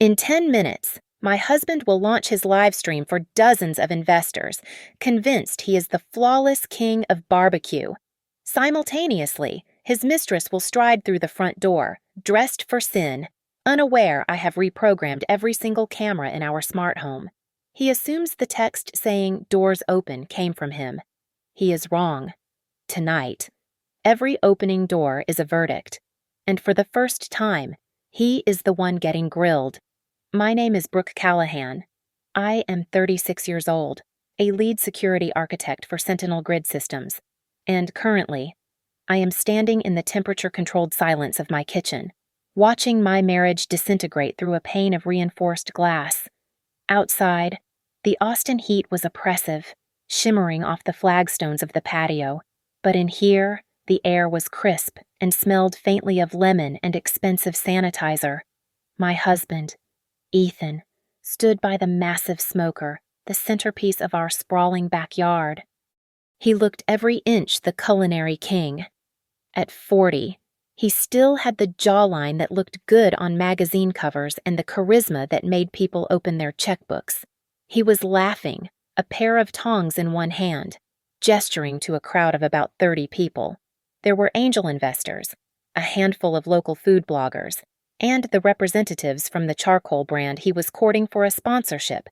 In 10 minutes, my husband will launch his live stream for dozens of investors, convinced he is the flawless king of barbecue. Simultaneously, his mistress will stride through the front door, dressed for sin, unaware I have reprogrammed every single camera in our smart home. He assumes the text saying "doors open" came from him. He is wrong. Tonight, every opening door is a verdict. And for the first time, he is the one getting grilled. My name is Brooke Callahan. I am 36 years old, a lead security architect for Sentinel Grid Systems, and currently, I am standing in the temperature-controlled silence of my kitchen, watching my marriage disintegrate through a pane of reinforced glass. Outside, the Austin heat was oppressive, shimmering off the flagstones of the patio, but in here, the air was crisp and smelled faintly of lemon and expensive sanitizer. My husband, Ethan, stood by the massive smoker, the centerpiece of our sprawling backyard. He looked every inch the culinary king. At 40, he still had the jawline that looked good on magazine covers and the charisma that made people open their checkbooks. He was laughing, a pair of tongs in one hand, gesturing to a crowd of about 30 people. There were angel investors, a handful of local food bloggers, and the representatives from the charcoal brand he was courting for a sponsorship.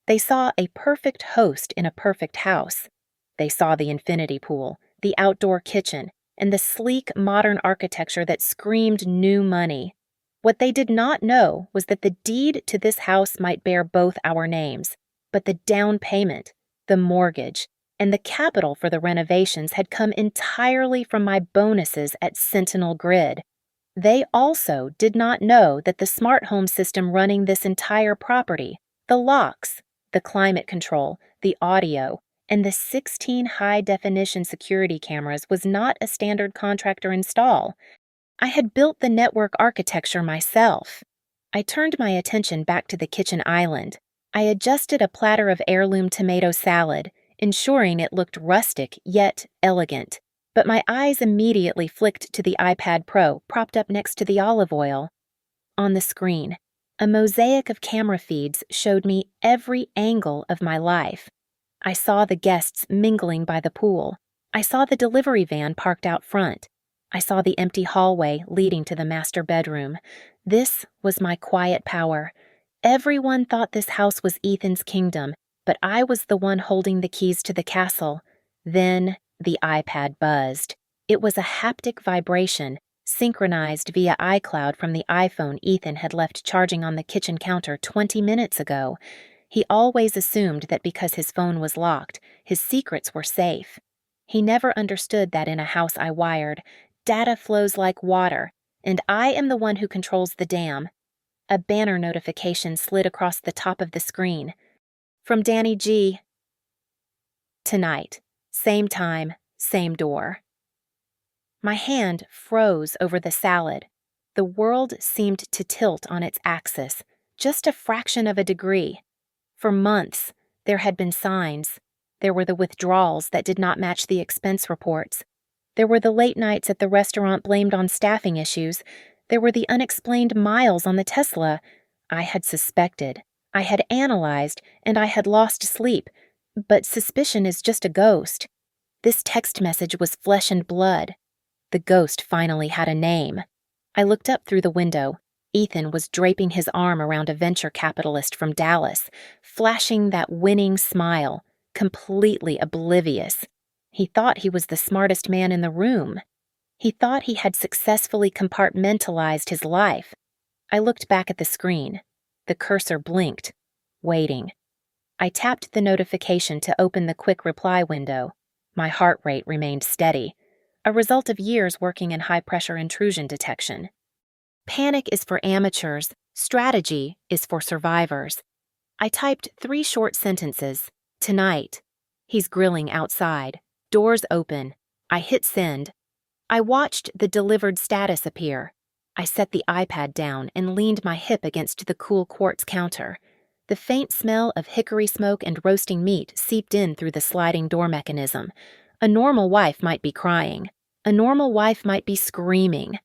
They saw a perfect host in a perfect house. They saw the infinity pool, the outdoor kitchen, and the sleek modern architecture that screamed new money. What they did not know was that the deed to this house might bear both our names, but the down payment, the mortgage, and the capital for the renovations had come entirely from my bonuses at Sentinel Grid. They also did not know that the smart home system running this entire property, the locks, the climate control, the audio, and the 16 high-definition security cameras was not a standard contractor install. I had built the network architecture myself. I turned my attention back to the kitchen island. I adjusted a platter of heirloom tomato salad, ensuring it looked rustic yet elegant. But my eyes immediately flicked to the iPad Pro propped up next to the olive oil. On the screen, a mosaic of camera feeds showed me every angle of my life. I saw the guests mingling by the pool. I saw the delivery van parked out front. I saw the empty hallway leading to the master bedroom. This was my quiet power. Everyone thought this house was Ethan's kingdom, but I was the one holding the keys to the castle. Then the iPad buzzed. It was a haptic vibration, synchronized via iCloud from the iPhone Ethan had left charging on the kitchen counter 20 minutes ago. He always assumed that because his phone was locked, his secrets were safe. He never understood that in a house I wired, data flows like water, and I am the one who controls the dam. A banner notification slid across the top of the screen. From Danny G. Tonight. Same time, same door. My hand froze over the salad. The world seemed to tilt on its axis, just a fraction of a degree. For months, there had been signs. There were the withdrawals that did not match the expense reports. There were the late nights at the restaurant blamed on staffing issues. There were the unexplained miles on the Tesla. I had suspected, I had analyzed, and I had lost sleep. But suspicion is just a ghost. This text message was flesh and blood. The ghost finally had a name. I looked up through the window. Ethan was draping his arm around a venture capitalist from Dallas, flashing that winning smile, completely oblivious. He thought he was the smartest man in the room. He thought he had successfully compartmentalized his life. I looked back at the screen. The cursor blinked, waiting. I tapped the notification to open the quick reply window. My heart rate remained steady, a result of years working in high-pressure intrusion detection. Panic is for amateurs, strategy is for survivors. I typed 3 short sentences. Tonight. He's grilling outside. Doors open. I hit send. I watched the delivered status appear. I set the iPad down and leaned my hip against the cool quartz counter. The faint smell of hickory smoke and roasting meat seeped in through the sliding door mechanism. A normal wife might be crying. A normal wife might be screaming.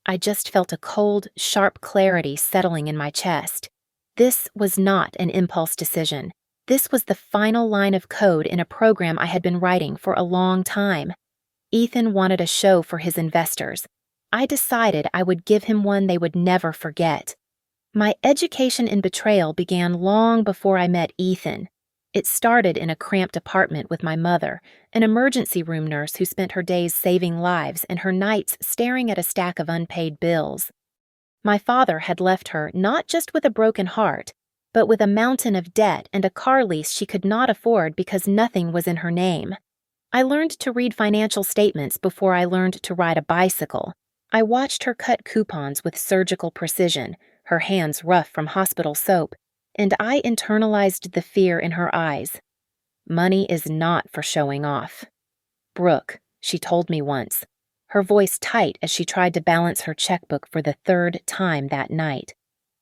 I just felt a cold, sharp clarity settling in my chest. This was not an impulse decision. This was the final line of code in a program I had been writing for a long time. Ethan wanted a show for his investors. I decided I would give him one they would never forget. My education in betrayal began long before I met Ethan. It started in a cramped apartment with my mother, an emergency room nurse who spent her days saving lives and her nights staring at a stack of unpaid bills. My father had left her not just with a broken heart, but with a mountain of debt and a car lease she could not afford because nothing was in her name. I learned to read financial statements before I learned to ride a bicycle. I watched her cut coupons with surgical precision, her hands rough from hospital soap, and I internalized the fear in her eyes. Money is not for showing off. Brooke, she told me once, her voice tight as she tried to balance her checkbook for the third time that night.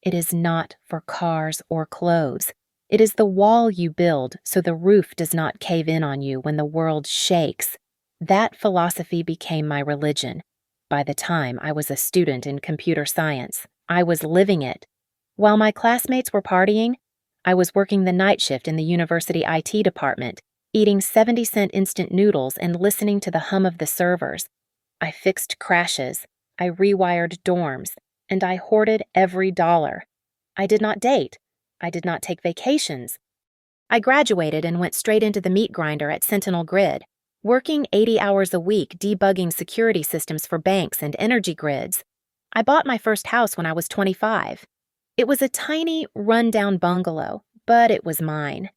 It is not for cars or clothes. It is the wall you build so the roof does not cave in on you when the world shakes. That philosophy became my religion. By the time I was a student in computer science, I was living it. While my classmates were partying, I was working the night shift in the university IT department, eating 70-cent instant noodles and listening to the hum of the servers. I fixed crashes, I rewired dorms, and I hoarded every dollar. I did not date. I did not take vacations. I graduated and went straight into the meat grinder at Sentinel Grid, working 80 hours a week debugging security systems for banks and energy grids. I bought my first house when I was 25. It was a tiny, run-down bungalow, but it was mine.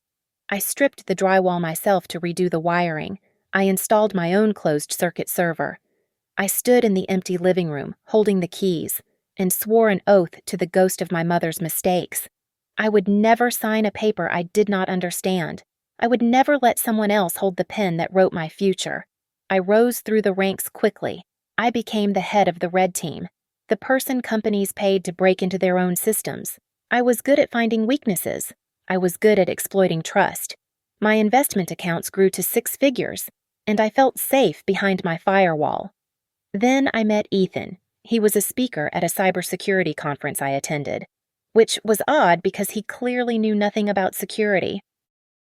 I stripped the drywall myself to redo the wiring. I installed my own closed-circuit server. I stood in the empty living room, holding the keys, and swore an oath to the ghost of my mother's mistakes. I would never sign a paper I did not understand. I would never let someone else hold the pen that wrote my future. I rose through the ranks quickly. I became the head of the red team, the person companies paid to break into their own systems. I was good at finding weaknesses. I was good at exploiting trust. My investment accounts grew to 6 figures, and I felt safe behind my firewall. Then I met Ethan. He was a speaker at a cybersecurity conference I attended, which was odd because he clearly knew nothing about security.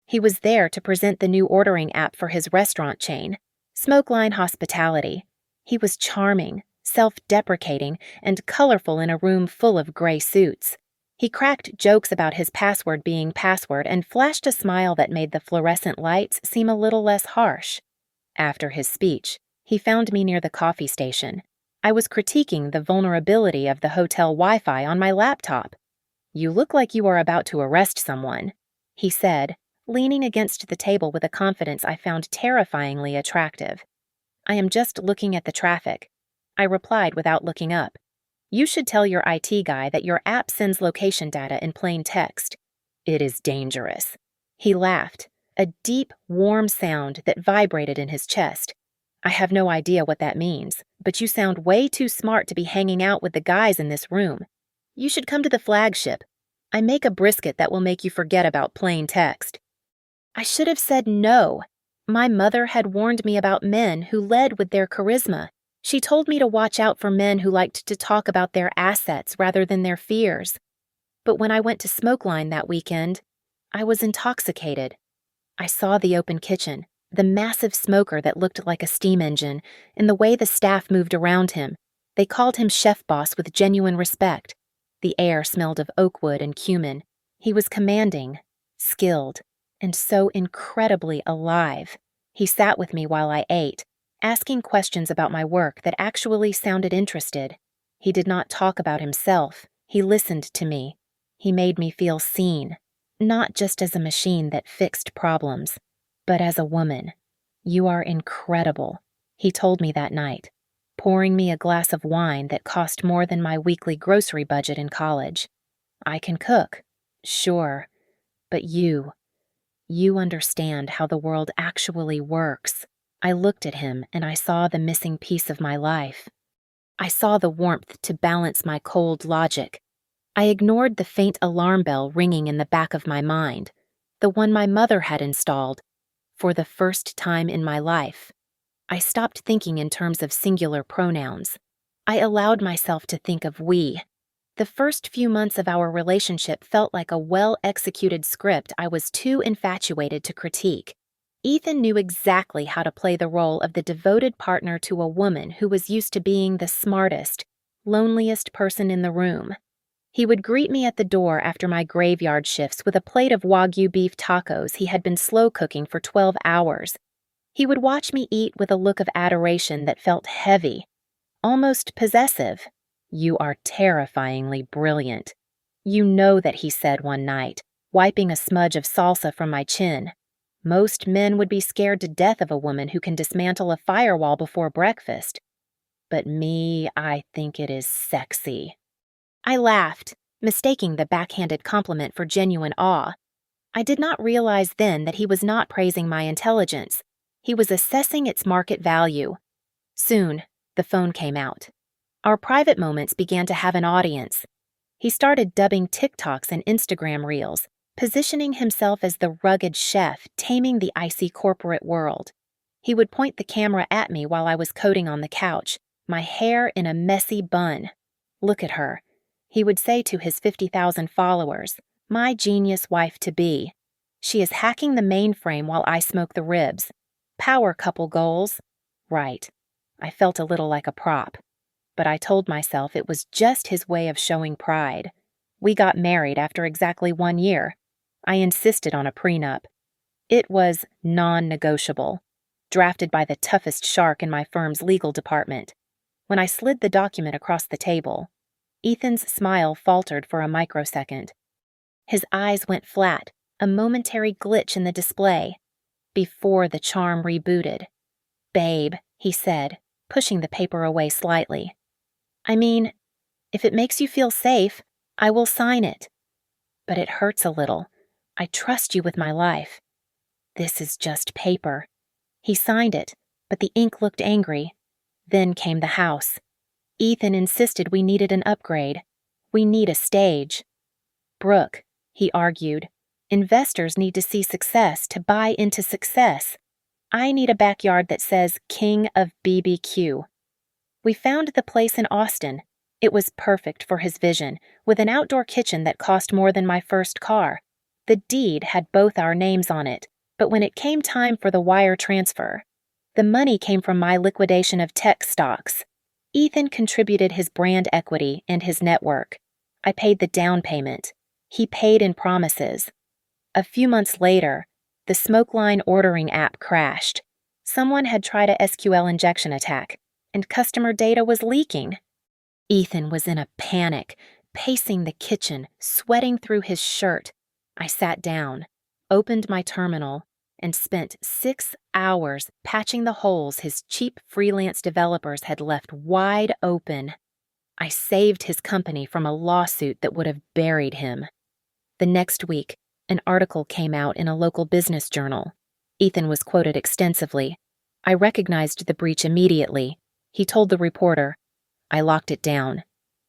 He was there to present the new ordering app for his restaurant chain, Smokeline Hospitality. He was charming, self-deprecating, and colorful in a room full of gray suits. He cracked jokes about his password being password and flashed a smile that made the fluorescent lights seem a little less harsh. After his speech, he found me near the coffee station. I was critiquing the vulnerability of the hotel Wi-Fi on my laptop. "You look like you are about to arrest someone," he said, leaning against the table with a confidence I found terrifyingly attractive. "I am just looking at the traffic," I replied without looking up. "You should tell your IT guy that your app sends location data in plain text. It is dangerous." He laughed, a deep, warm sound that vibrated in his chest. "I have no idea what that means, but you sound way too smart to be hanging out with the guys in this room. You should come to the flagship. I make a brisket that will make you forget about plain text." I should have said no. My mother had warned me about men who led with their charisma. She told me to watch out for men who liked to talk about their assets rather than their fears. But when I went to Smokeline that weekend, I was intoxicated. I saw the open kitchen, the massive smoker that looked like a steam engine, and the way the staff moved around him. They called him Chef Boss with genuine respect. The air smelled of oak wood and cumin. He was commanding, skilled, and so incredibly alive. He sat with me while I ate, asking questions about my work that actually sounded interested. He did not talk about himself. He listened to me. He made me feel seen, not just as a machine that fixed problems, but as a woman. "You are incredible," he told me that night, pouring me a glass of wine that cost more than my weekly grocery budget in college. "I can cook, sure, but you understand how the world actually works." I looked at him and I saw the missing piece of my life. I saw the warmth to balance my cold logic. I ignored the faint alarm bell ringing in the back of my mind, the one my mother had installed. For the first time in my life, I stopped thinking in terms of singular pronouns. I allowed myself to think of we. The first few months of our relationship felt like a well-executed script I was too infatuated to critique. Ethan knew exactly how to play the role of the devoted partner to a woman who was used to being the smartest, loneliest person in the room. He would greet me at the door after my graveyard shifts with a plate of Wagyu beef tacos he had been slow cooking for 12 hours. He would watch me eat with a look of adoration that felt heavy, almost possessive. "You are terrifyingly brilliant." "You know that," he said one night, wiping a smudge of salsa from my chin. "Most men would be scared to death of a woman who can dismantle a firewall before breakfast. But me, I think it is sexy." I laughed, mistaking the backhanded compliment for genuine awe. I did not realize then that he was not praising my intelligence. He was assessing its market value. Soon, the phone came out. Our private moments began to have an audience. He started dubbing TikToks and Instagram reels, positioning himself as the rugged chef taming the icy corporate world. He would point the camera at me while I was coding on the couch, my hair in a messy bun. "Look at her," he would say to his 50,000 followers, "my genius wife-to-be. She is hacking the mainframe while I smoke the ribs. Power couple goals." Right. I felt a little like a prop. But I told myself it was just his way of showing pride. We got married after exactly 1 year. I insisted on a prenup. It was non-negotiable, drafted by the toughest shark in my firm's legal department. When I slid the document across the table, Ethan's smile faltered for a microsecond. His eyes went flat, a momentary glitch in the display, before the charm rebooted. "Babe," he said, pushing the paper away slightly. "I mean, if it makes you feel safe, I will sign it. But it hurts a little. I trust you with my life." "This is just paper." He signed it, but the ink looked angry. Then came the house. Ethan insisted we needed an upgrade. "We need a stage." "Brooke," he argued, "investors need to see success to buy into success. I need a backyard that says King of BBQ." We found the place in Austin. It was perfect for his vision, with an outdoor kitchen that cost more than my first car. The deed had both our names on it, but when it came time for the wire transfer, the money came from my liquidation of tech stocks. Ethan contributed his brand equity and his network. I paid the down payment. He paid in promises. A few months later, the Smokeline ordering app crashed. Someone had tried a SQL injection attack, and customer data was leaking. Ethan was in a panic, pacing the kitchen, sweating through his shirt. I sat down, opened my terminal, and spent 6 hours patching the holes his cheap freelance developers had left wide open. I saved his company from a lawsuit that would have buried him. The next week, an article came out in a local business journal. Ethan was quoted extensively. I recognized the breach immediately. He told the reporter, "I locked it down.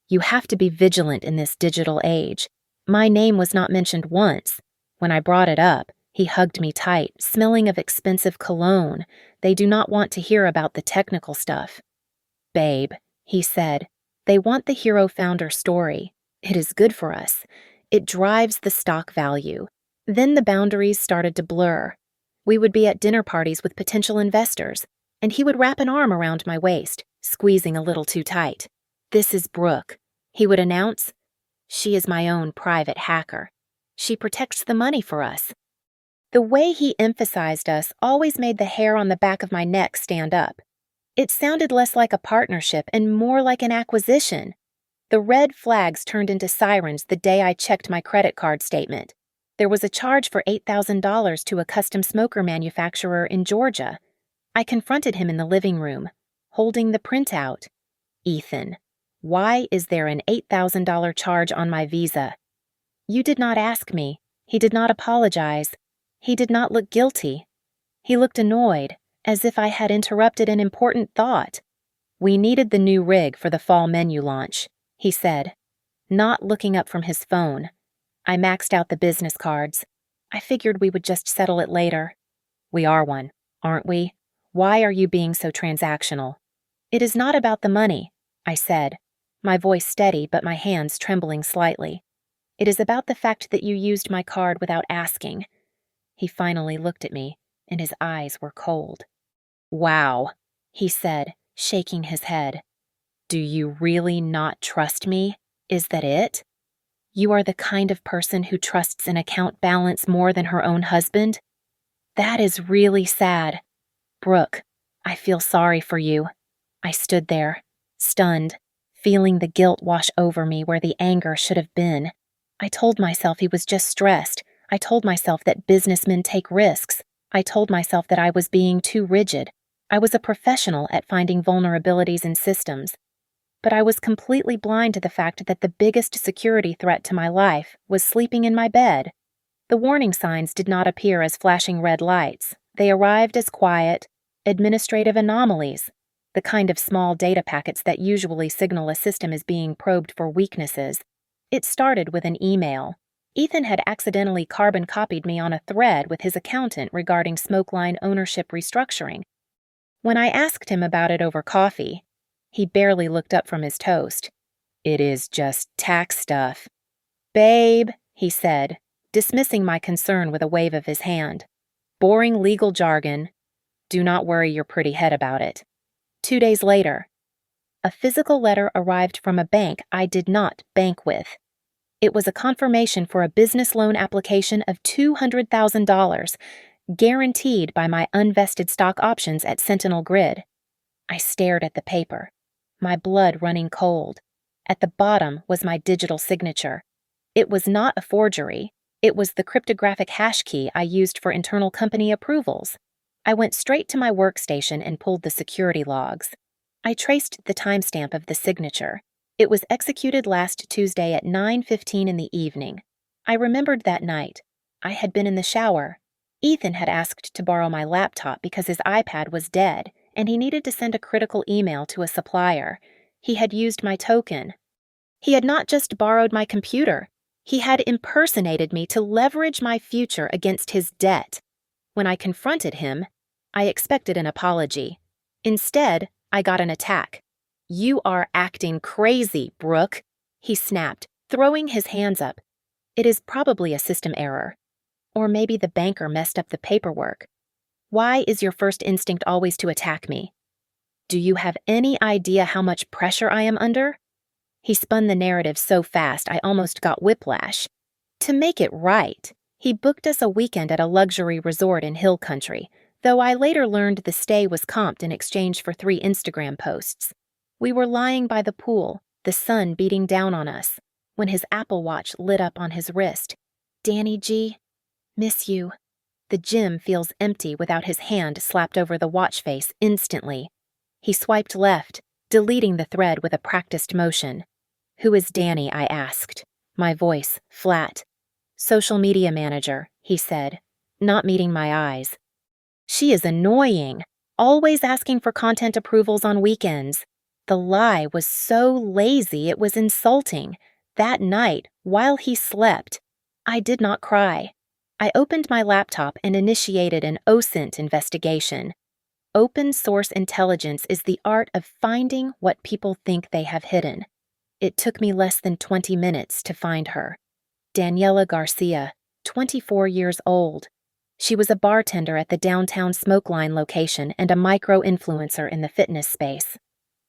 You have to be vigilant in this digital age. My name was not mentioned once. When I brought it up, he hugged me tight, smelling of expensive cologne. They do not want to hear about the technical stuff." "Babe," he said, "they want the hero founder story. It is good for us. It drives the stock value." Then the boundaries started to blur. We would be at dinner parties with potential investors, and he would wrap an arm around my waist, squeezing a little too tight. "This is Brooke," he would announce. "She is my own private hacker. She protects the money for us." The way he emphasized us always made the hair on the back of my neck stand up. It sounded less like a partnership and more like an acquisition. The red flags turned into sirens the day I checked my credit card statement. There was a charge for $8,000 to a custom smoker manufacturer in Georgia. I confronted him in the living room, holding the printout. "Ethan, why is there an $8,000 charge on my Visa?" "You did not ask me." He did not apologize. He did not look guilty. He looked annoyed, as if I had interrupted an important thought. "We needed the new rig for the fall menu launch," he said, not looking up from his phone. I maxed out the business cards. I figured we would just settle it later. "We are one, aren't we? Why are you being so transactional?" "It is not about the money," I said. my voice steady but my hands trembling slightly. "It is about the fact that you used my card without asking." He finally looked at me, and his eyes were cold. "Wow," he said, shaking his head. "Do you really not trust me? Is that it? You are the kind of person who trusts an account balance more than her own husband? That is really sad. Brooke, I feel sorry for you." I stood there, stunned, feeling the guilt wash over me where the anger should have been. I told myself he was just stressed. I told myself that businessmen take risks. I told myself that I was being too rigid. I was a professional at finding vulnerabilities in systems. But I was completely blind to the fact that the biggest security threat to my life was sleeping in my bed. The warning signs did not appear as flashing red lights. They arrived as quiet, administrative anomalies, the kind of small data packets that usually signal a system is being probed for weaknesses. It started with an email. Ethan had accidentally carbon copied me on a thread with his accountant regarding Smokeline ownership restructuring. When I asked him about it over coffee, he barely looked up from his toast. "It is just tax stuff." "Babe," he said, dismissing my concern with a wave of his hand. "Boring legal jargon. Do not worry your pretty head about it." 2 days later, a physical letter arrived from a bank I did not bank with. It was a confirmation for a business loan application of $200,000, guaranteed by my unvested stock options at Sentinel Grid. I stared at the paper, my blood running cold. At the bottom was my digital signature. It was not a forgery. It was the cryptographic hash key I used for internal company approvals. I went straight to my workstation and pulled the security logs. I traced the timestamp of the signature. It was executed last Tuesday at 9:15 in the evening. I remembered that night. I had been in the shower. Ethan had asked to borrow my laptop because his iPad was dead, and he needed to send a critical email to a supplier. He had used my token. He had not just borrowed my computer. He had impersonated me to leverage my future against his debt. When I confronted him, I expected an apology. Instead, I got an attack. "You are acting crazy, Brooke," he snapped, throwing his hands up. "It is probably a system error. Or maybe the banker messed up the paperwork. Why is your first instinct always to attack me? Do you have any idea how much pressure I am under?" He spun the narrative so fast I almost got whiplash. To make it right, he booked us a weekend at a luxury resort in Hill Country, though I later learned the stay was comped in exchange for 3 Instagram posts. We were lying by the pool, the sun beating down on us, when his Apple Watch lit up on his wrist. "Danny G, miss you." The gym feels empty without his hand slapped over the watch face instantly. He swiped left, deleting the thread with a practiced motion. "Who is Danny?" I asked, my voice flat. "Social media manager," he said, not meeting my eyes. "She is annoying, always asking for content approvals on weekends." The lie was so lazy it was insulting. That night, while he slept, I did not cry. I opened my laptop and initiated an OSINT investigation. Open source intelligence is the art of finding what people think they have hidden. It took me less than 20 minutes to find her. Daniela Garcia, 24 years old. She was a bartender at the downtown Smokeline location and a micro-influencer in the fitness space.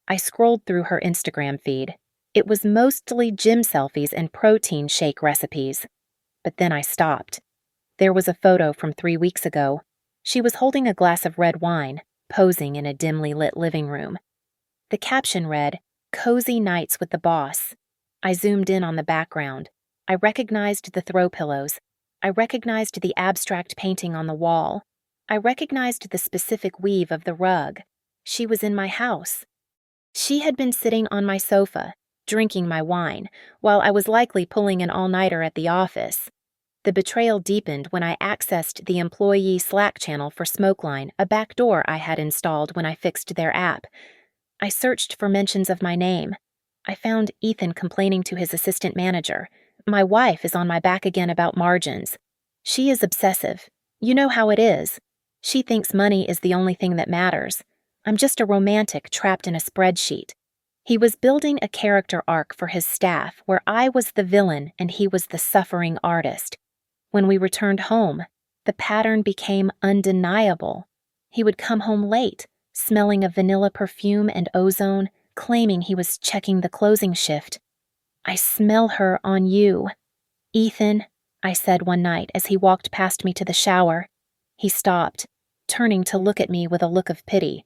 I scrolled through her Instagram feed. It was mostly gym selfies and protein shake recipes. But then I stopped. There was a photo from 3 weeks ago. She was holding a glass of red wine, posing in a dimly lit living room. The caption read, "Cozy Nights with the Boss." I zoomed in on the background. I recognized the throw pillows. I recognized the abstract painting on the wall. I recognized the specific weave of the rug. She was in my house. She had been sitting on my sofa, drinking my wine, while I was likely pulling an all-nighter at the office. The betrayal deepened when I accessed the employee Slack channel for Smokeline, a backdoor I had installed when I fixed their app. I searched for mentions of my name. I found Ethan complaining to his assistant manager. "My wife is on my back again about margins. She is obsessive. You know how it is. She thinks money is the only thing that matters. I'm just a romantic trapped in a spreadsheet." He was building a character arc for his staff where I was the villain and he was the suffering artist. When we returned home, the pattern became undeniable. He would come home late, smelling of vanilla perfume and ozone, claiming he was checking the closing shift. "I smell her on you." "Ethan," I said one night as he walked past me to the shower. He stopped, turning to look at me with a look of pity.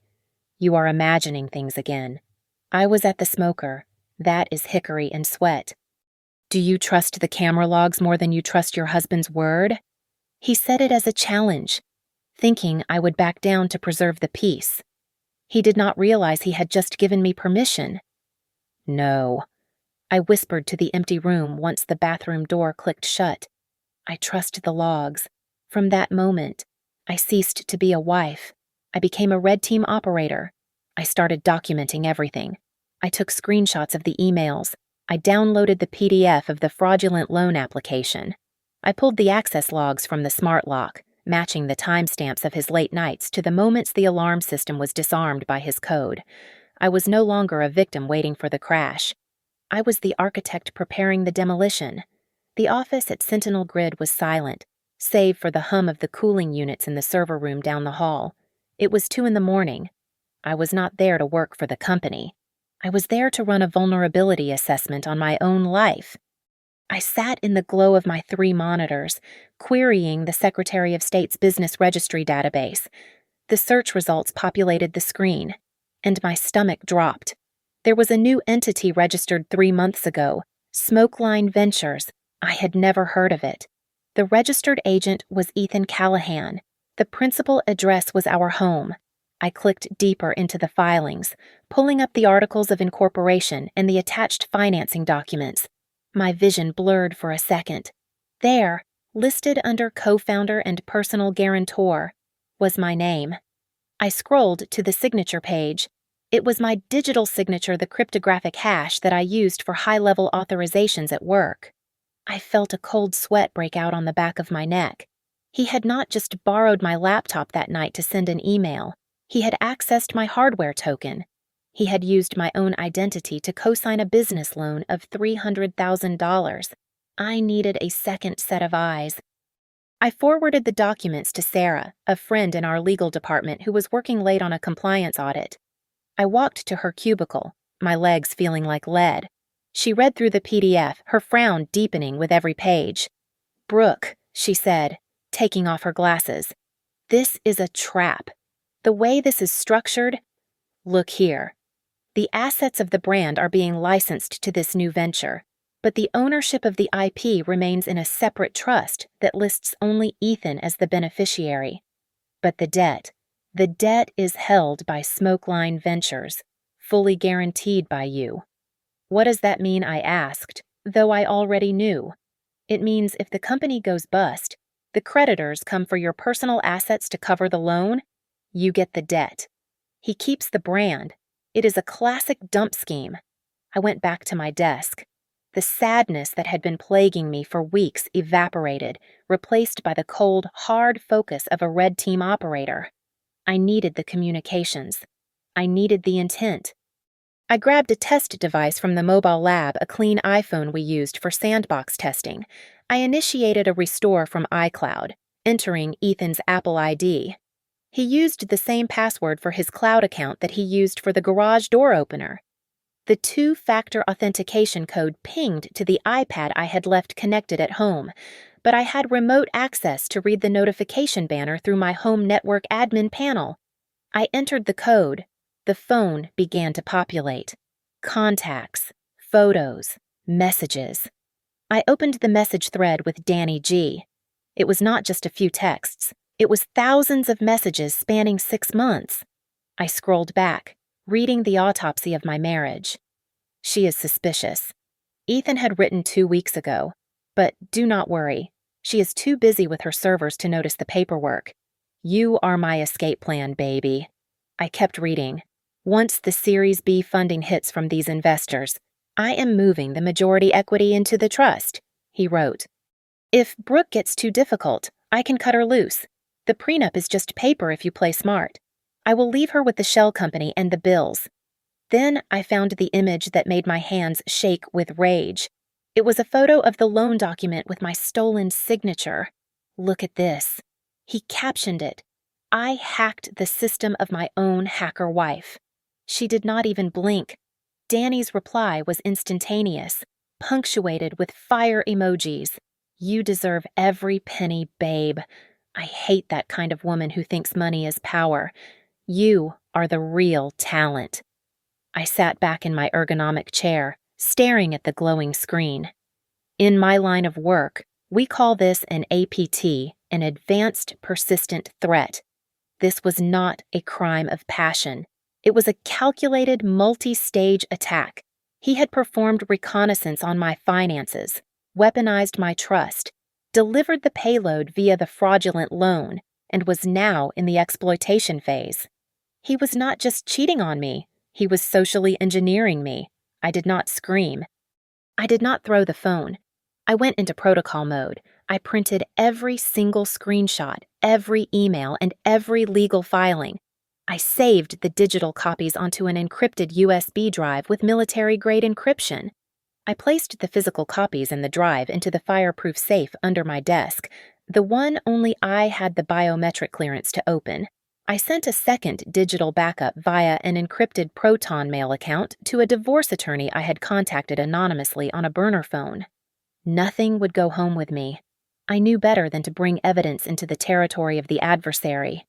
"You are imagining things again." I was at the smoker. That is hickory and sweat. "Do you trust the camera logs more than you trust your husband's word?" He said it as a challenge, thinking I would back down to preserve the peace. He did not realize he had just given me permission. "No," I whispered to the empty room once the bathroom door clicked shut. "I trust the logs." From that moment, I ceased to be a wife. I became a red team operator. I started documenting everything. I took screenshots of the emails. I downloaded the PDF of the fraudulent loan application. I pulled the access logs from the smart lock, matching the timestamps of his late nights to the moments the alarm system was disarmed by his code. I was no longer a victim waiting for the crash. I was the architect preparing the demolition. The office at Sentinel Grid was silent, save for the hum of the cooling units in the server room down the hall. It was 2 a.m. I was not there to work for the company. I was there to run a vulnerability assessment on my own life. I sat in the glow of my 3 monitors, querying the Secretary of State's Business Registry database. The search results populated the screen, and my stomach dropped. There was a new entity registered 3 months ago, Smokeline Ventures. I had never heard of it. The registered agent was Ethan Callahan. The principal address was our home. I clicked deeper into the filings, pulling up the articles of incorporation and the attached financing documents. My vision blurred for a second. There, listed under co-founder and personal guarantor, was my name. I scrolled to the signature page. It was my digital signature, the cryptographic hash that I used for high-level authorizations at work. I felt a cold sweat break out on the back of my neck. He had not just borrowed my laptop that night to send an email. He had accessed my hardware token. He had used my own identity to co-sign a business loan of $300,000. I needed a second set of eyes. I forwarded the documents to Sarah, a friend in our legal department who was working late on a compliance audit. I walked to her cubicle, my legs feeling like lead. She read through the PDF, her frown deepening with every page. "Brooke," she said, taking off her glasses, "this is a trap. The way this is structured, look here. The assets of the brand are being licensed to this new venture, but the ownership of the IP remains in a separate trust that lists only Ethan as the beneficiary. But the debt is held by Smokeline Ventures, fully guaranteed by you." "What does that mean?" I asked, though I already knew. "It means if the company goes bust, the creditors come for your personal assets to cover the loan. You get the debt. He keeps the brand. It is a classic dump scheme." I went back to my desk. The sadness that had been plaguing me for weeks evaporated, replaced by the cold, hard focus of a red team operator. I needed the communications. I needed the intent. I grabbed a test device from the mobile lab, a clean iPhone we used for sandbox testing. I initiated a restore from iCloud, entering Ethan's Apple ID. He used the same password for his cloud account that he used for the garage door opener. The 2-factor authentication code pinged to the iPad I had left connected at home, but I had remote access to read the notification banner through my home network admin panel. I entered the code. The phone began to populate. Contacts, photos, messages. I opened the message thread with Danny G. It was not just a few texts. It was thousands of messages spanning 6 months. I scrolled back, reading the autopsy of my marriage. "She is suspicious." Ethan had written 2 weeks ago, but do not worry. She is too busy with her servers to notice the paperwork. "You are my escape plan, baby." I kept reading. "Once the Series B funding hits from these investors, I am moving the majority equity into the trust," he wrote. "If Brooke gets too difficult, I can cut her loose. The prenup is just paper if you play smart. I will leave her with the shell company and the bills." Then I found the image that made my hands shake with rage. It was a photo of the loan document with my stolen signature. Look at this. He captioned it, "I hacked the system of my own hacker wife." She did not even blink. Danny's reply was instantaneous, punctuated with fire emojis. "You deserve every penny, babe. I hate that kind of woman who thinks money is power. You are the real talent." I sat back in my ergonomic chair, staring at the glowing screen. In my line of work, we call this an APT, an advanced persistent threat. This was not a crime of passion. It was a calculated multi-stage attack. He had performed reconnaissance on my finances, weaponized my trust, delivered the payload via the fraudulent loan, and was now in the exploitation phase. He was not just cheating on me, he was socially engineering me. I did not scream. I did not throw the phone. I went into protocol mode. I printed every single screenshot, every email, and every legal filing. I saved the digital copies onto an encrypted USB drive with military-grade encryption. I placed the physical copies in the drive into the fireproof safe under my desk, the one only I had the biometric clearance to open. I sent a second digital backup via an encrypted Proton Mail account to a divorce attorney I had contacted anonymously on a burner phone. Nothing would go home with me. I knew better than to bring evidence into the territory of the adversary.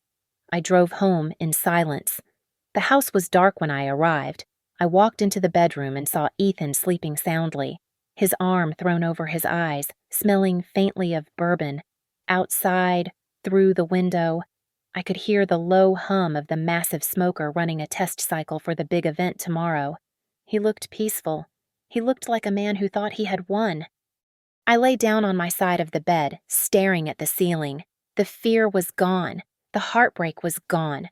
I drove home in silence. The house was dark when I arrived. I walked into the bedroom and saw Ethan sleeping soundly, his arm thrown over his eyes, smelling faintly of bourbon. Outside, through the window, I could hear the low hum of the massive smoker running a test cycle for the big event tomorrow. He looked peaceful. He looked like a man who thought he had won. I lay down on my side of the bed, staring at the ceiling. The fear was gone. The heartbreak was gone.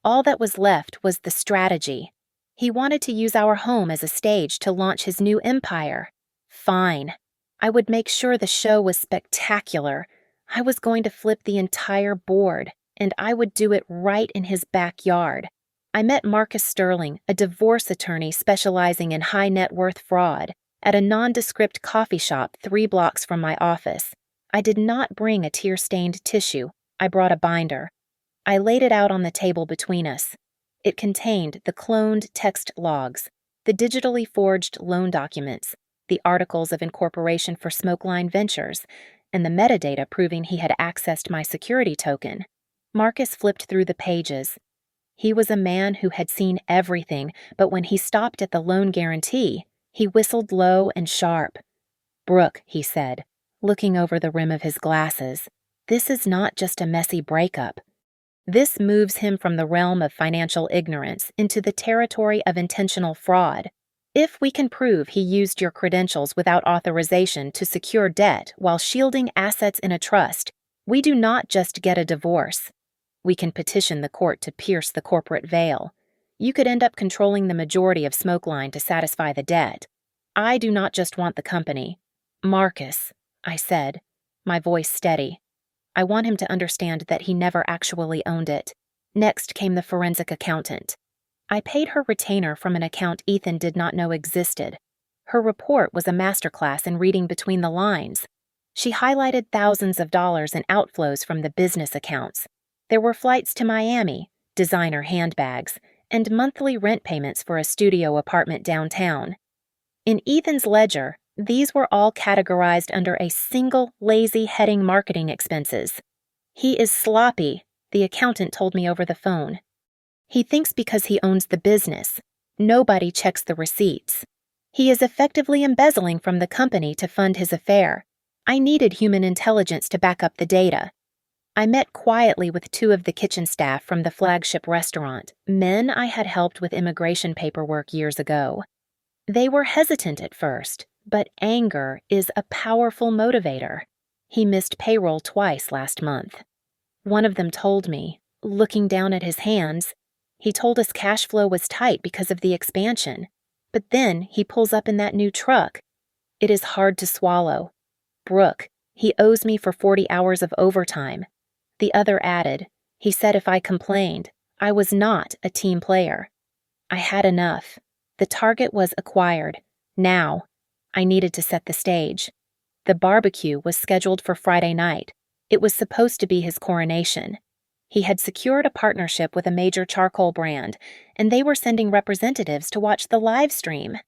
All that was left was the strategy. He wanted to use our home as a stage to launch his new empire. Fine. I would make sure the show was spectacular. I was going to flip the entire board, and I would do it right in his backyard. I met Marcus Sterling, a divorce attorney specializing in high net worth fraud, at a nondescript coffee shop 3 blocks from my office. I did not bring a tear-stained tissue. I brought a binder. I laid it out on the table between us. It contained the cloned text logs, the digitally forged loan documents, the articles of incorporation for Smokeline Ventures, and the metadata proving he had accessed my security token. Marcus flipped through the pages. He was a man who had seen everything, but when he stopped at the loan guarantee, he whistled low and sharp. "Brooke," he said, looking over the rim of his glasses, "this is not just a messy breakup. This moves him from the realm of financial ignorance into the territory of intentional fraud. If we can prove he used your credentials without authorization to secure debt while shielding assets in a trust, we do not just get a divorce. We can petition the court to pierce the corporate veil. You could end up controlling the majority of Smokeline to satisfy the debt. I do not just want the company. Marcus," I said, my voice steady. I want him to understand that he never actually owned it. Next came the forensic accountant. I paid her retainer from an account Ethan did not know existed. Her report was a masterclass in reading between the lines. She highlighted thousands of dollars in outflows from the business accounts. There were flights to Miami, designer handbags, and monthly rent payments for a studio apartment downtown. In Ethan's ledger, these were all categorized under a single lazy heading: marketing expenses. "He is sloppy," the accountant told me over the phone. "He thinks because he owns the business. Nobody checks the receipts. He is effectively embezzling from the company to fund his affair. I needed human intelligence to back up the data." I met quietly with 2 of the kitchen staff from the flagship restaurant, men I had helped with immigration paperwork years ago. They were hesitant at first, but anger is a powerful motivator. He missed payroll twice last month. One of them told me, looking down at his hands, he told us cash flow was tight because of the expansion. But then he pulls up in that new truck. It is hard to swallow. "Brooke, he owes me for 40 hours of overtime." The other added, he said if I complained, I was not a team player. I had enough. The target was acquired. Now, I needed to set the stage. The barbecue was scheduled for Friday night. It was supposed to be his coronation. He had secured a partnership with a major charcoal brand, and they were sending representatives to watch the live stream.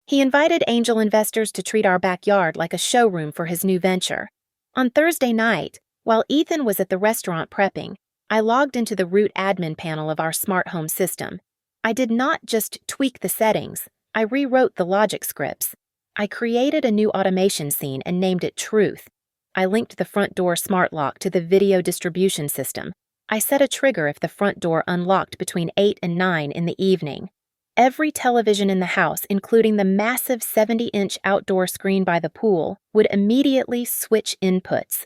He invited angel investors to treat our backyard like a showroom for his new venture. On Thursday night, while Ethan was at the restaurant prepping, I logged into the root admin panel of our smart home system. I did not just tweak the settings, I rewrote the logic scripts. I created a new automation scene and named it Truth. I linked the front door smart lock to the video distribution system. I set a trigger if the front door unlocked between 8 and 9 in the evening. Every television in the house, including the massive 70-inch outdoor screen by the pool, would immediately switch inputs.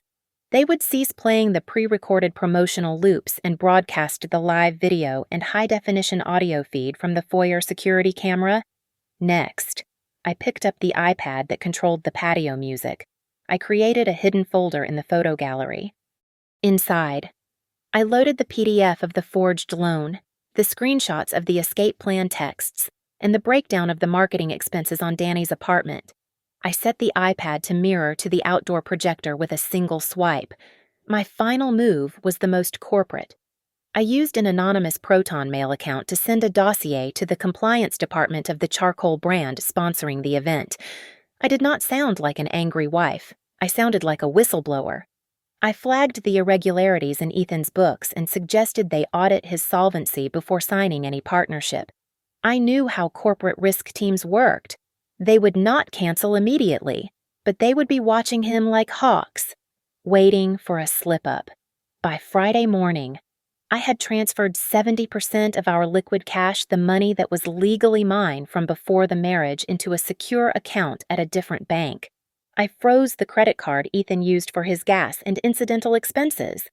They would cease playing the pre-recorded promotional loops and broadcast the live video and high-definition audio feed from the foyer security camera. Next, I picked up the iPad that controlled the patio music. I created a hidden folder in the photo gallery. Inside, I loaded the PDF of the forged loan, the screenshots of the escape plan texts, and the breakdown of the marketing expenses on Danny's apartment. I set the iPad to mirror to the outdoor projector with a single swipe. My final move was the most corporate. I used an anonymous Proton Mail account to send a dossier to the compliance department of the charcoal brand sponsoring the event. I did not sound like an angry wife. I sounded like a whistleblower. I flagged the irregularities in Ethan's books and suggested they audit his solvency before signing any partnership. I knew how corporate risk teams worked. They would not cancel immediately, but they would be watching him like hawks, waiting for a slip-up. By Friday morning, I had transferred 70% of our liquid cash, the money that was legally mine from before the marriage, into a secure account at a different bank. I froze the credit card Ethan used for his gas and incidental expenses.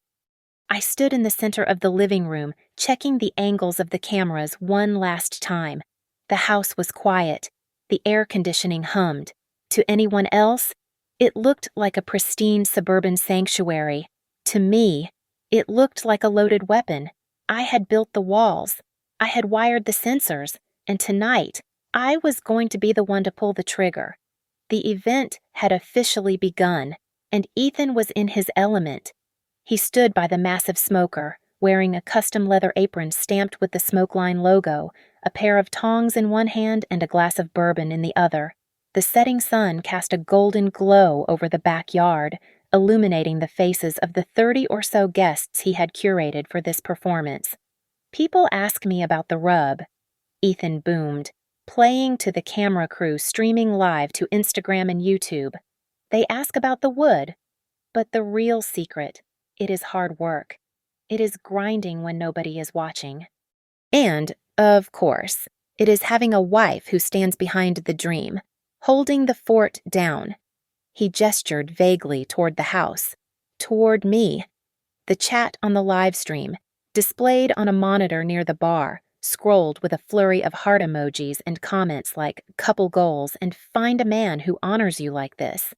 I stood in the center of the living room, checking the angles of the cameras one last time. The house was quiet. The air conditioning hummed. To anyone else, it looked like a pristine suburban sanctuary. To me, it looked like a loaded weapon. I had built the walls. I had wired the sensors. And tonight, I was going to be the one to pull the trigger. The event had officially begun, and Ethan was in his element. He stood by the massive smoker, wearing a custom leather apron stamped with the Smokeline logo, a pair of tongs in one hand and a glass of bourbon in the other. The setting sun cast a golden glow over the backyard, illuminating the faces of the 30 or so guests he had curated for this performance. People ask me about the rub. Ethan boomed, playing to the camera crew streaming live to Instagram and YouTube. They ask about the wood, but the real secret, it is hard work. It is grinding when nobody is watching. And, of course, it is having a wife who stands behind the dream, holding the fort down. He gestured vaguely toward the house, toward me. The chat on the live stream, displayed on a monitor near the bar, scrolled with a flurry of heart emojis and comments like couple goals and find a man who honors you like this.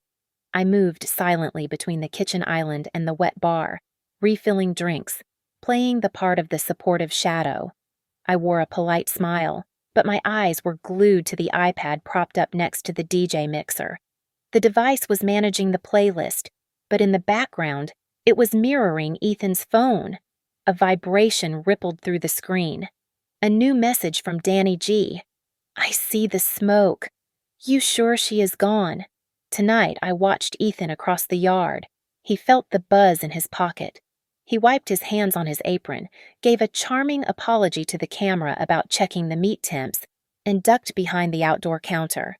I moved silently between the kitchen island and the wet bar, refilling drinks, playing the part of the supportive shadow. I wore a polite smile, but my eyes were glued to the iPad propped up next to the DJ mixer. The device was managing the playlist, but in the background, it was mirroring Ethan's phone. A vibration rippled through the screen. A new message from Danny G. I see the smoke. You sure she is gone? Tonight I watched Ethan across the yard. He felt the buzz in his pocket. He wiped his hands on his apron, gave a charming apology to the camera about checking the meat temps, and ducked behind the outdoor counter.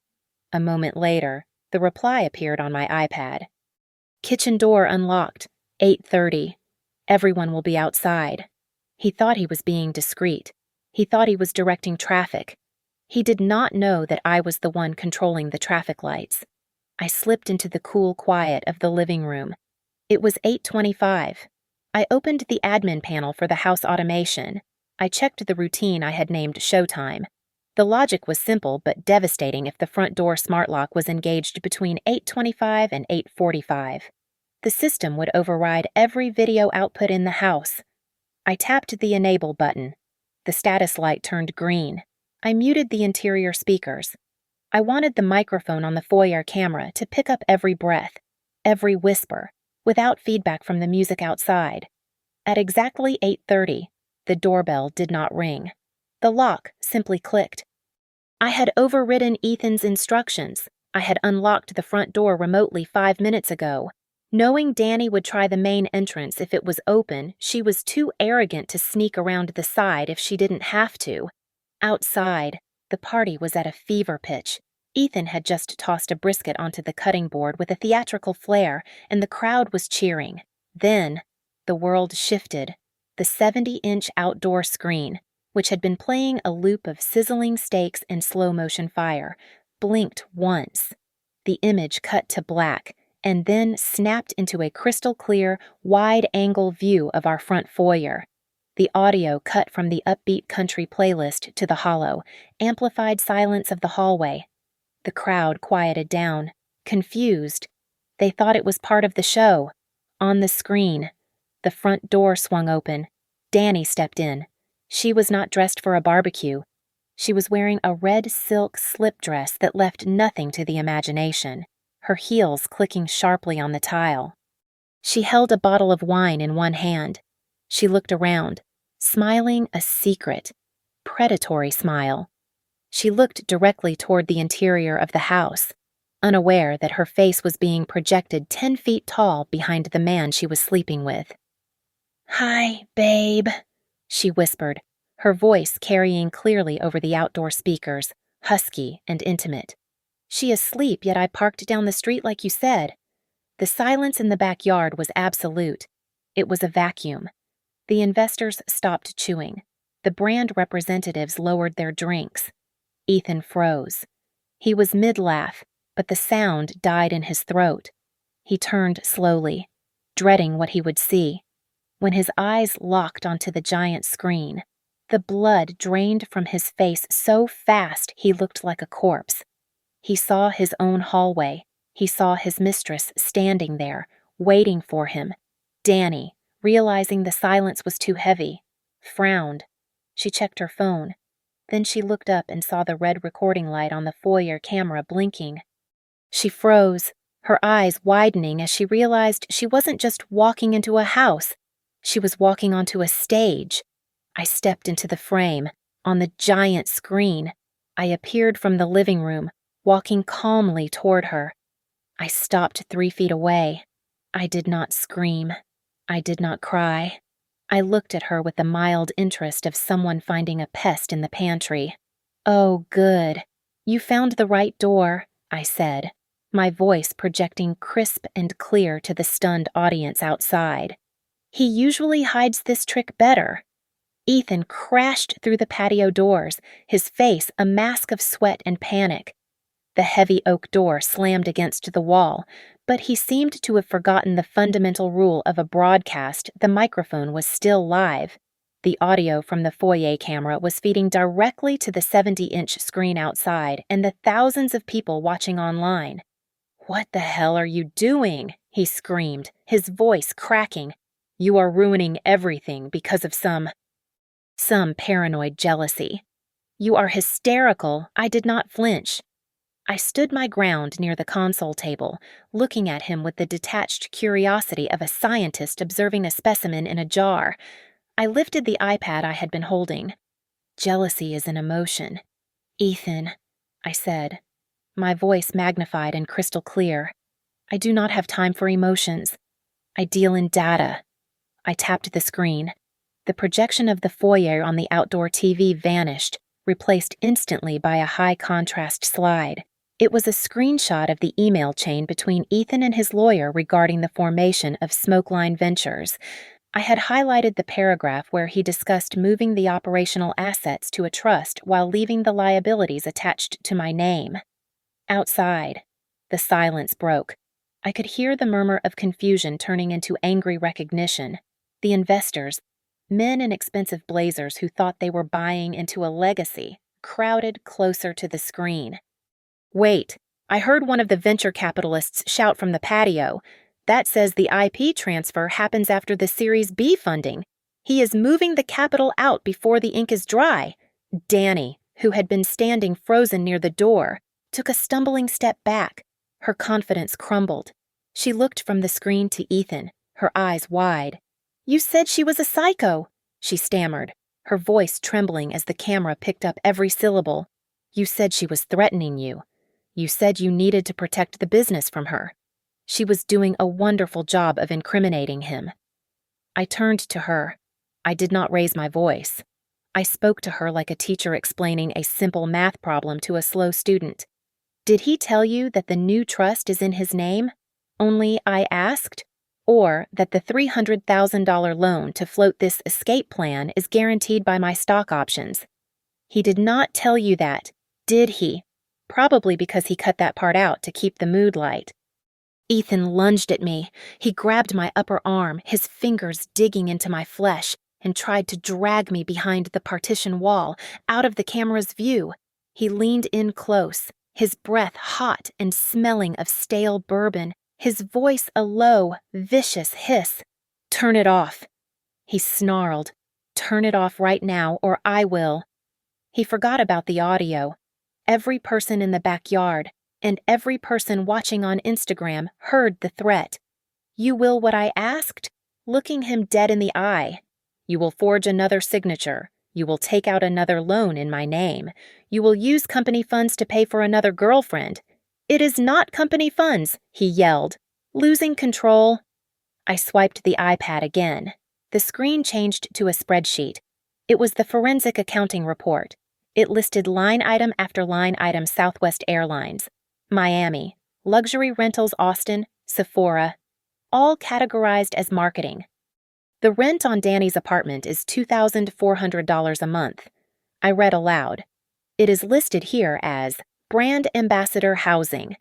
A moment later, the reply appeared on my iPad. Kitchen door unlocked, 8:30. Everyone will be outside. He thought he was being discreet. He thought he was directing traffic. He did not know that I was the one controlling the traffic lights. I slipped into the cool quiet of the living room. It was 8:25. I opened the admin panel for the house automation. I checked the routine I had named Showtime. The logic was simple but devastating if the front door smart lock was engaged between 8:25 and 8:45. The system would override every video output in the house. I tapped the enable button. The status light turned green. I muted the interior speakers. I wanted the microphone on the foyer camera to pick up every breath, every whisper, without feedback from the music outside. At exactly 8:30, the doorbell did not ring. The lock simply clicked. I had overridden Ethan's instructions. I had unlocked the front door remotely 5 minutes ago. Knowing Danny would try the main entrance if it was open, she was too arrogant to sneak around the side if she didn't have to. Outside, the party was at a fever pitch. Ethan had just tossed a brisket onto the cutting board with a theatrical flair, and the crowd was cheering. Then, the world shifted. The 70-inch outdoor screen, which had been playing a loop of sizzling steaks and slow-motion fire, blinked once. The image cut to black, and then snapped into a crystal-clear, wide-angle view of our front foyer. The audio cut from the upbeat country playlist to the hollow, amplified silence of the hallway. The crowd quieted down, confused. They thought it was part of the show. On the screen, the front door swung open. Danny stepped in. She was not dressed for a barbecue. She was wearing a red silk slip dress that left nothing to the imagination, her heels clicking sharply on the tile. She held a bottle of wine in one hand. She looked around, smiling a secret, predatory smile. She looked directly toward the interior of the house, unaware that her face was being projected 10 feet tall behind the man she was sleeping with. "Hi, babe," she whispered, her voice carrying clearly over the outdoor speakers, husky and intimate. "She asleep, yet I parked down the street like you said." The silence in the backyard was absolute. It was a vacuum. The investors stopped chewing. The brand representatives lowered their drinks. Ethan froze. He was mid-laugh, but the sound died in his throat. He turned slowly, dreading what he would see. When his eyes locked onto the giant screen, the blood drained from his face so fast he looked like a corpse. He saw his own hallway. He saw his mistress standing there, waiting for him. Danny, realizing the silence was too heavy, frowned. She checked her phone. Then she looked up and saw the red recording light on the foyer camera blinking. She froze, her eyes widening as she realized she wasn't just walking into a house. She was walking onto a stage. I stepped into the frame, on the giant screen. I appeared from the living room, walking calmly toward her. I stopped 3 feet away. I did not scream. I did not cry. I looked at her with the mild interest of someone finding a pest in the pantry. "Oh, good. You found the right door," I said, my voice projecting crisp and clear to the stunned audience outside. He usually hides this trick better. Ethan crashed through the patio doors, his face a mask of sweat and panic. The heavy oak door slammed against the wall, but he seemed to have forgotten the fundamental rule of a broadcast: the microphone was still live. The audio from the foyer camera was feeding directly to the 70-inch screen outside and the thousands of people watching online. "What the hell are you doing?" he screamed, his voice cracking. "You are ruining everything because of some paranoid jealousy. You are hysterical." I did not flinch. I stood my ground near the console table, looking at him with the detached curiosity of a scientist observing a specimen in a jar. I lifted the iPad I had been holding. "Jealousy is an emotion." "Ethan," I said, my voice magnified and crystal clear. "I do not have time for emotions. I deal in data." I tapped the screen. The projection of the foyer on the outdoor TV vanished, replaced instantly by a high-contrast slide. It was a screenshot of the email chain between Ethan and his lawyer regarding the formation of Smokeline Ventures. I had highlighted the paragraph where he discussed moving the operational assets to a trust while leaving the liabilities attached to my name. Outside, the silence broke. I could hear the murmur of confusion turning into angry recognition. The investors, men in expensive blazers who thought they were buying into a legacy, crowded closer to the screen. "Wait, I heard one of the venture capitalists shout from the patio. That says the IP transfer happens after the Series B funding. He is moving the capital out before the ink is dry." "Danny, who had been standing frozen near the door, took a stumbling step back. Her confidence crumbled. She looked from the screen to Ethan, her eyes wide. "You said she was a psycho," she stammered, her voice trembling as the camera picked up every syllable. "You said she was threatening you. You said you needed to protect the business from her. She was doing a wonderful job of incriminating him." I turned to her. I did not raise my voice. I spoke to her like a teacher explaining a simple math problem to a slow student. "Did he tell you that the new trust is in his name? Only I asked? Or that the $300,000 loan to float this escape plan is guaranteed by my stock options? He did not tell you that, did he? Probably because he cut that part out to keep the mood light." Ethan lunged at me. He grabbed my upper arm, his fingers digging into my flesh, and tried to drag me behind the partition wall, out of the camera's view. He leaned in close, his breath hot and smelling of stale bourbon, his voice a low, vicious hiss. "Turn it off." He snarled. "Turn it off right now, or I will." He forgot about the audio. Every person in the backyard, and every person watching on Instagram heard the threat. "You will what I asked?" Looking him dead in the eye. "You will forge another signature. You will take out another loan in my name. You will use company funds to pay for another girlfriend." "It is not company funds," he yelled. Losing control. I swiped the iPad again. The screen changed to a spreadsheet. It was the forensic accounting report. It listed line item after line item Southwest Airlines, Miami, luxury rentals Austin, Sephora, all categorized as marketing. "The rent on Danny's apartment is $2,400 a month." I read aloud. "It is listed here as Brand Ambassador Housing.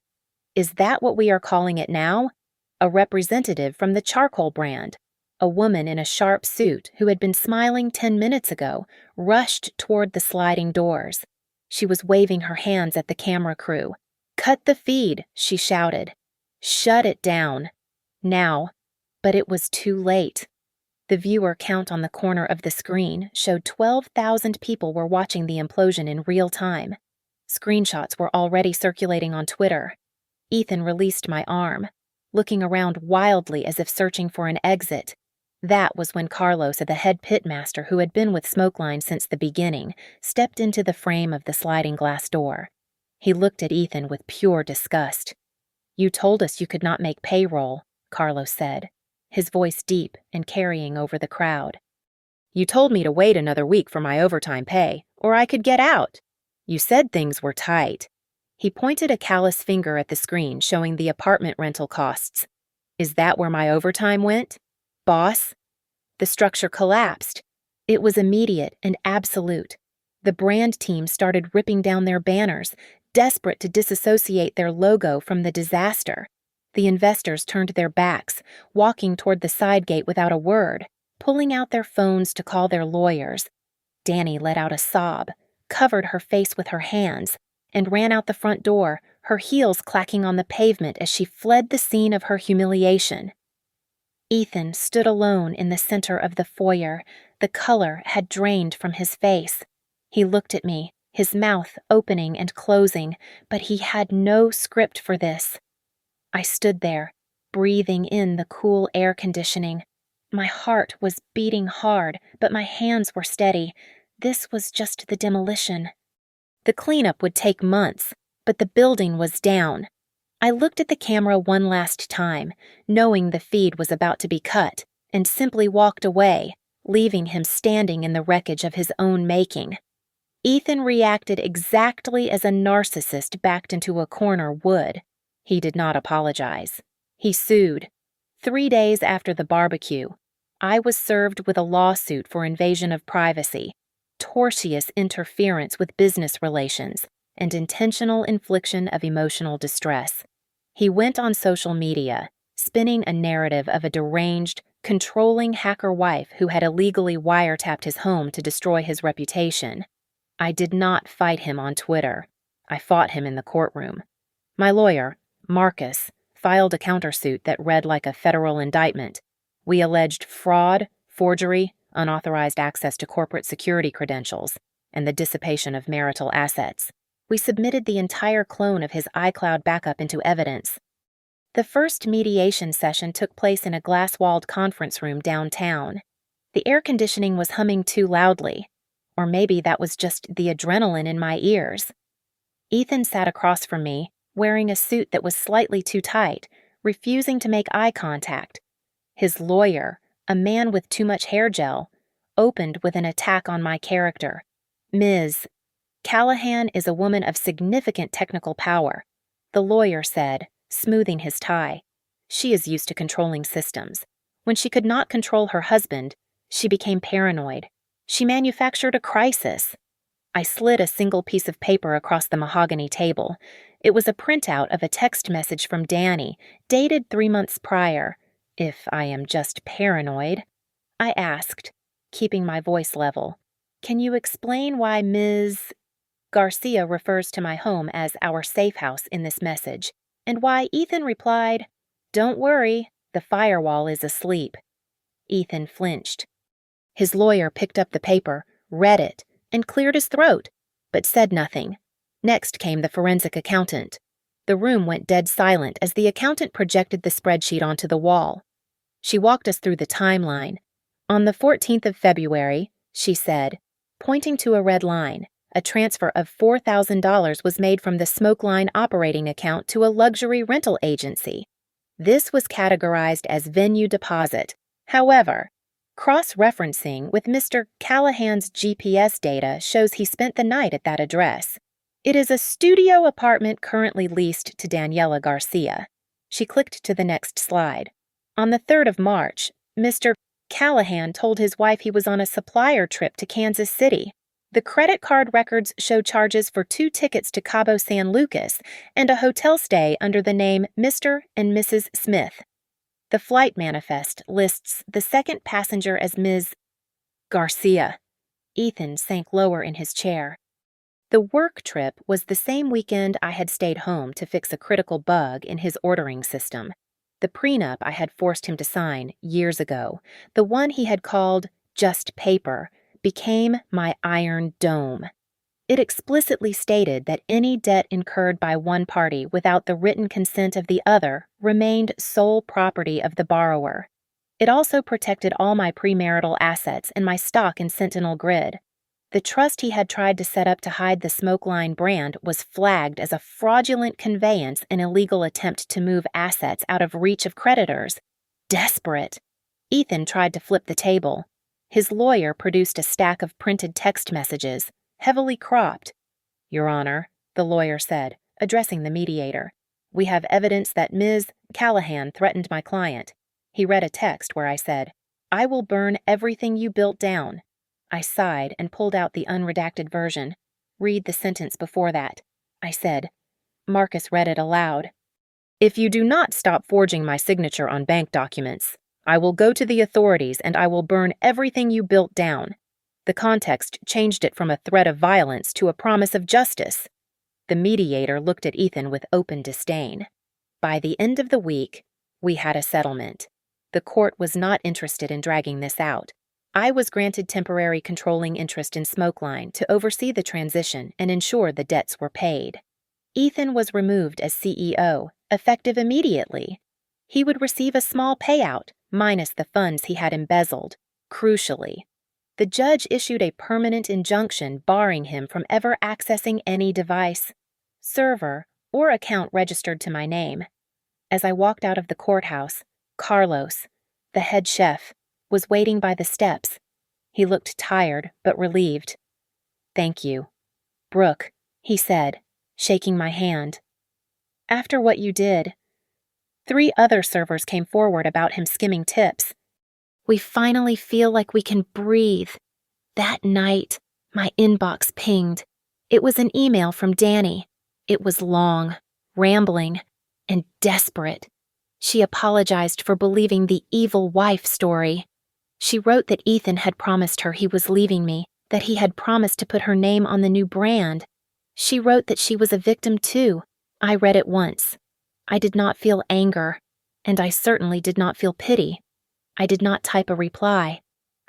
Is that what we are calling it now?" A representative from the charcoal brand, a woman in a sharp suit who had been smiling 10 minutes ago, rushed toward the sliding doors. She was waving her hands at the camera crew. "Cut the feed," she shouted. "Shut it down. Now." But it was too late. The viewer count on the corner of the screen showed 12,000 people were watching the implosion in real time. Screenshots were already circulating on Twitter. Ethan released my arm, looking around wildly as if searching for an exit. That was when Carlos, the head pitmaster who had been with Smokeline since the beginning, stepped into the frame of the sliding glass door. He looked at Ethan with pure disgust. "You told us you could not make payroll," Carlos said, his voice deep and carrying over the crowd. "You told me to wait another week for my overtime pay, or I could get out. You said things were tight." He pointed a callous finger at the screen showing the apartment rental costs. "Is that where my overtime went? Boss?" The structure collapsed. It was immediate and absolute. The brand team started ripping down their banners, desperate to disassociate their logo from the disaster. The investors turned their backs, walking toward the side gate without a word, pulling out their phones to call their lawyers. Danny let out a sob, covered her face with her hands, and ran out the front door, her heels clacking on the pavement as she fled the scene of her humiliation. Ethan stood alone in the center of the foyer. The color had drained from his face. He looked at me, his mouth opening and closing, but he had no script for this. I stood there, breathing in the cool air conditioning. My heart was beating hard, but my hands were steady. This was just the demolition. The cleanup would take months, but the building was down. I looked at the camera one last time, knowing the feed was about to be cut, and simply walked away, leaving him standing in the wreckage of his own making. Ethan reacted exactly as a narcissist backed into a corner would. He did not apologize. He sued. 3 days after the barbecue, I was served with a lawsuit for invasion of privacy, tortious interference with business relations, and intentional infliction of emotional distress. He went on social media, spinning a narrative of a deranged, controlling hacker wife who had illegally wiretapped his home to destroy his reputation. I did not fight him on Twitter. I fought him in the courtroom. My lawyer, Marcus, filed a countersuit that read like a federal indictment. We alleged fraud, forgery, unauthorized access to corporate security credentials, and the dissipation of marital assets. We submitted the entire clone of his iCloud backup into evidence. The first mediation session took place in a glass-walled conference room downtown. The air conditioning was humming too loudly, or maybe that was just the adrenaline in my ears. Ethan sat across from me, wearing a suit that was slightly too tight, refusing to make eye contact. His lawyer, a man with too much hair gel, opened with an attack on my character. Ms. Callahan is a woman of significant technical power, the lawyer said, smoothing his tie. She is used to controlling systems. When she could not control her husband, she became paranoid. She manufactured a crisis. I slid a single piece of paper across the mahogany table. It was a printout of a text message from Danny, dated 3 months prior. If I am just paranoid, I asked, keeping my voice level. Can you explain why Ms. Garcia refers to my home as our safe house in this message, and why Ethan replied, "Don't worry, the firewall is asleep." Ethan flinched. His lawyer picked up the paper, read it, and cleared his throat, but said nothing. Next came the forensic accountant. The room went dead silent as the accountant projected the spreadsheet onto the wall. She walked us through the timeline. On the 14th of February, she said, pointing to a red line, a transfer of $4,000 was made from the Smoke Line operating account to a luxury rental agency. This was categorized as venue deposit. However, cross-referencing with Mr. Callahan's GPS data shows he spent the night at that address. It is a studio apartment currently leased to Daniela Garcia. She clicked to the next slide. On the 3rd of March, Mr. Callahan told his wife he was on a supplier trip to Kansas City. The credit card records show charges for 2 tickets to Cabo San Lucas and a hotel stay under the name Mr. and Mrs. Smith. The flight manifest lists the second passenger as Ms. Garcia. Ethan sank lower in his chair. The work trip was the same weekend I had stayed home to fix a critical bug in his ordering system. The prenup I had forced him to sign years ago, the one he had called just paper, became my Iron Dome. It explicitly stated that any debt incurred by one party without the written consent of the other remained sole property of the borrower. It also protected all my premarital assets and my stock in Sentinel Grid. The trust he had tried to set up to hide the Smoke Line brand was flagged as a fraudulent conveyance and illegal attempt to move assets out of reach of creditors. Desperate, Ethan tried to flip the table. His lawyer produced a stack of printed text messages, heavily cropped. "Your Honor," the lawyer said, addressing the mediator, "we have evidence that Ms. Callahan threatened my client." He read a text where I said, "I will burn everything you built down." I sighed and pulled out the unredacted version. "Read the sentence before that," I said. Marcus read it aloud. "If you do not stop forging my signature on bank documents, I will go to the authorities and I will burn everything you built down." The context changed it from a threat of violence to a promise of justice. The mediator looked at Ethan with open disdain. By the end of the week, we had a settlement. The court was not interested in dragging this out. I was granted temporary controlling interest in Smoke Line to oversee the transition and ensure the debts were paid. Ethan was removed as CEO, effective immediately. He would receive a small payout, minus the funds he had embezzled. Crucially, the judge issued a permanent injunction barring him from ever accessing any device, server, or account registered to my name. As I walked out of the courthouse, Carlos, the head chef, was waiting by the steps. He looked tired but relieved. "Thank you, Brooke," he said, shaking my hand. "After what you did." 3 other servers came forward about him skimming tips. "We finally feel like we can breathe." That night, my inbox pinged. It was an email from Danny. It was long, rambling, and desperate. She apologized for believing the evil wife story. She wrote that Ethan had promised her he was leaving me, that he had promised to put her name on the new brand. She wrote that she was a victim too. I read it once. I did not feel anger, and I certainly did not feel pity. I did not type a reply.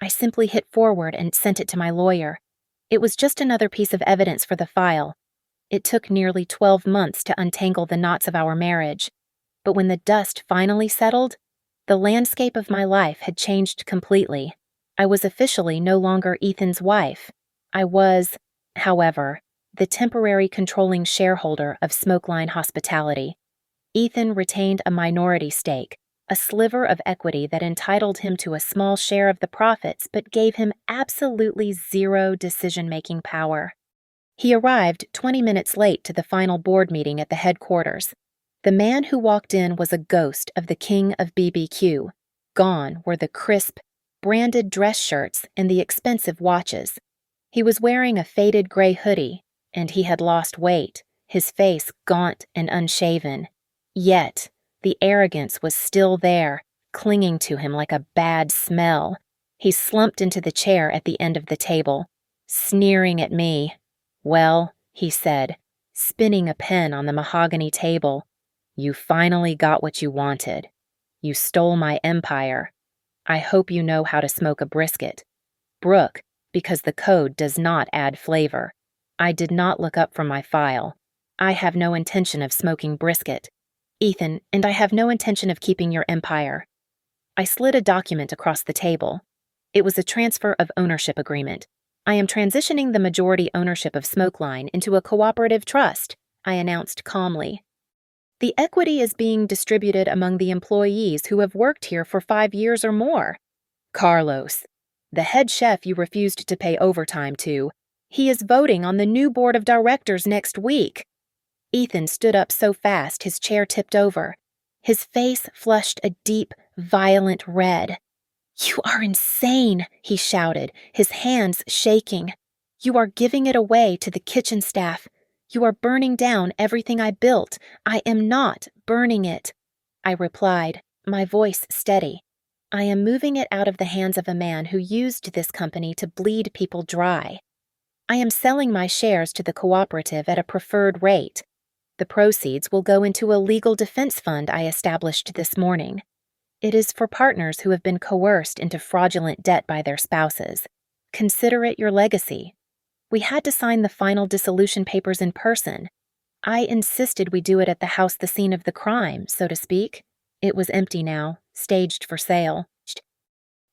I simply hit forward and sent it to my lawyer. It was just another piece of evidence for the file. It took nearly 12 months to untangle the knots of our marriage, but when the dust finally settled, the landscape of my life had changed completely. I was officially no longer Ethan's wife. I was, however, the temporary controlling shareholder of Smokeline Hospitality. Ethan retained a minority stake, a sliver of equity that entitled him to a small share of the profits but gave him absolutely zero decision-making power. He arrived 20 minutes late to the final board meeting at the headquarters. The man who walked in was a ghost of the king of BBQ. Gone were the crisp, branded dress shirts and the expensive watches. He was wearing a faded gray hoodie, and he had lost weight, his face gaunt and unshaven. Yet, the arrogance was still there, clinging to him like a bad smell. He slumped into the chair at the end of the table, sneering at me. "Well," he said, spinning a pen on the mahogany table, "you finally got what you wanted. You stole my empire. I hope you know how to smoke a brisket. Brooke, because the code does not add flavor. I did not look up from my file. I have no intention of smoking brisket. Ethan, and I have no intention of keeping your empire." I slid a document across the table. It was a transfer of ownership agreement. "I am transitioning the majority ownership of Smokeline into a cooperative trust," I announced calmly. "The equity is being distributed among the employees who have worked here for 5 years or more. Carlos, the head chef you refused to pay overtime to, he is voting on the new board of directors next week." Ethan stood up so fast his chair tipped over. His face flushed a deep, violent red. "You are insane," he shouted, his hands shaking. "You are giving it away to the kitchen staff. You are burning down everything I built. I am not burning it." I replied, my voice steady. "I am moving it out of the hands of a man who used this company to bleed people dry. I am selling my shares to the cooperative at a preferred rate. The proceeds will go into a legal defense fund I established this morning. It is for partners who have been coerced into fraudulent debt by their spouses. Consider it your legacy. We had to sign the final dissolution papers in person. I insisted we do it at the house the scene of the crime, so to speak. It was empty now, staged for sale."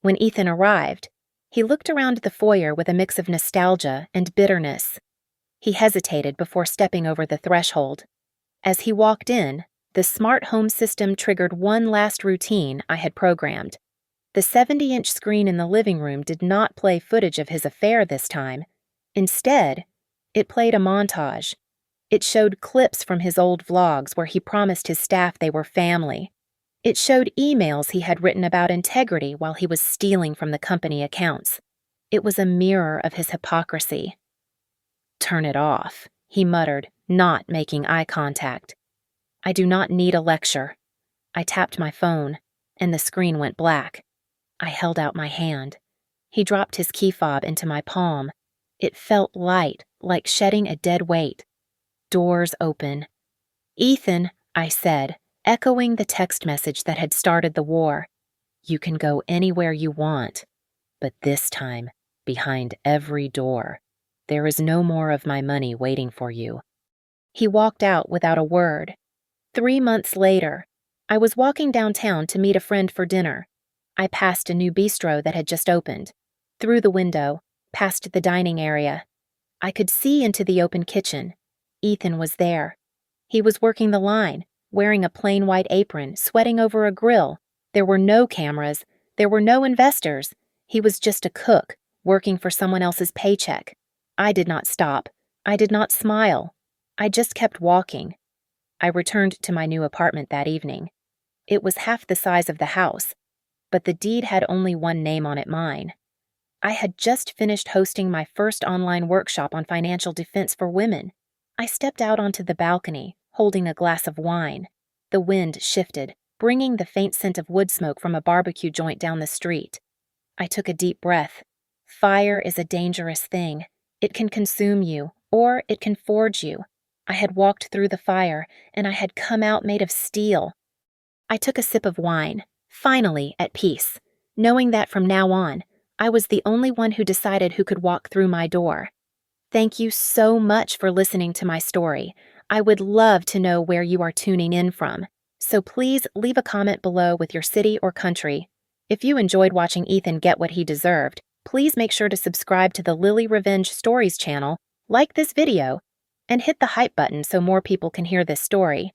When Ethan arrived, he looked around the foyer with a mix of nostalgia and bitterness. He hesitated before stepping over the threshold. As he walked in, the smart home system triggered one last routine I had programmed. The 70-inch screen in the living room did not play footage of his affair this time. Instead, it played a montage. It showed clips from his old vlogs where he promised his staff they were family. It showed emails he had written about integrity while he was stealing from the company accounts. It was a mirror of his hypocrisy. "Turn it off," he muttered, not making eye contact. "I do not need a lecture." I tapped my phone, and the screen went black. I held out my hand. He dropped his key fob into my palm. It felt light, like shedding a dead weight. Doors open. "Ethan," I said, echoing the text message that had started the war. "You can go anywhere you want, but this time, behind every door. There is no more of my money waiting for you." He walked out without a word. 3 months later, I was walking downtown to meet a friend for dinner. I passed a new bistro that had just opened. Through the window, past the dining area. I could see into the open kitchen. Ethan was there. He was working the line, wearing a plain white apron, sweating over a grill. There were no cameras. There were no investors. He was just a cook, working for someone else's paycheck. I did not stop. I did not smile. I just kept walking. I returned to my new apartment that evening. It was half the size of the house, but the deed had only one name on it, mine. I had just finished hosting my first online workshop on financial defense for women. I stepped out onto the balcony, holding a glass of wine. The wind shifted, bringing the faint scent of wood smoke from a barbecue joint down the street. I took a deep breath. Fire is a dangerous thing. It can consume you, or it can forge you. I had walked through the fire, and I had come out made of steel. I took a sip of wine, finally at peace, knowing that from now on, I was the only one who decided who could walk through my door. Thank you so much for listening to my story. I would love to know where you are tuning in from, so please leave a comment below with your city or country. If you enjoyed watching Ethan get what he deserved, please make sure to subscribe to the Lily Revenge Stories channel, like this video, and hit the hype button so more people can hear this story.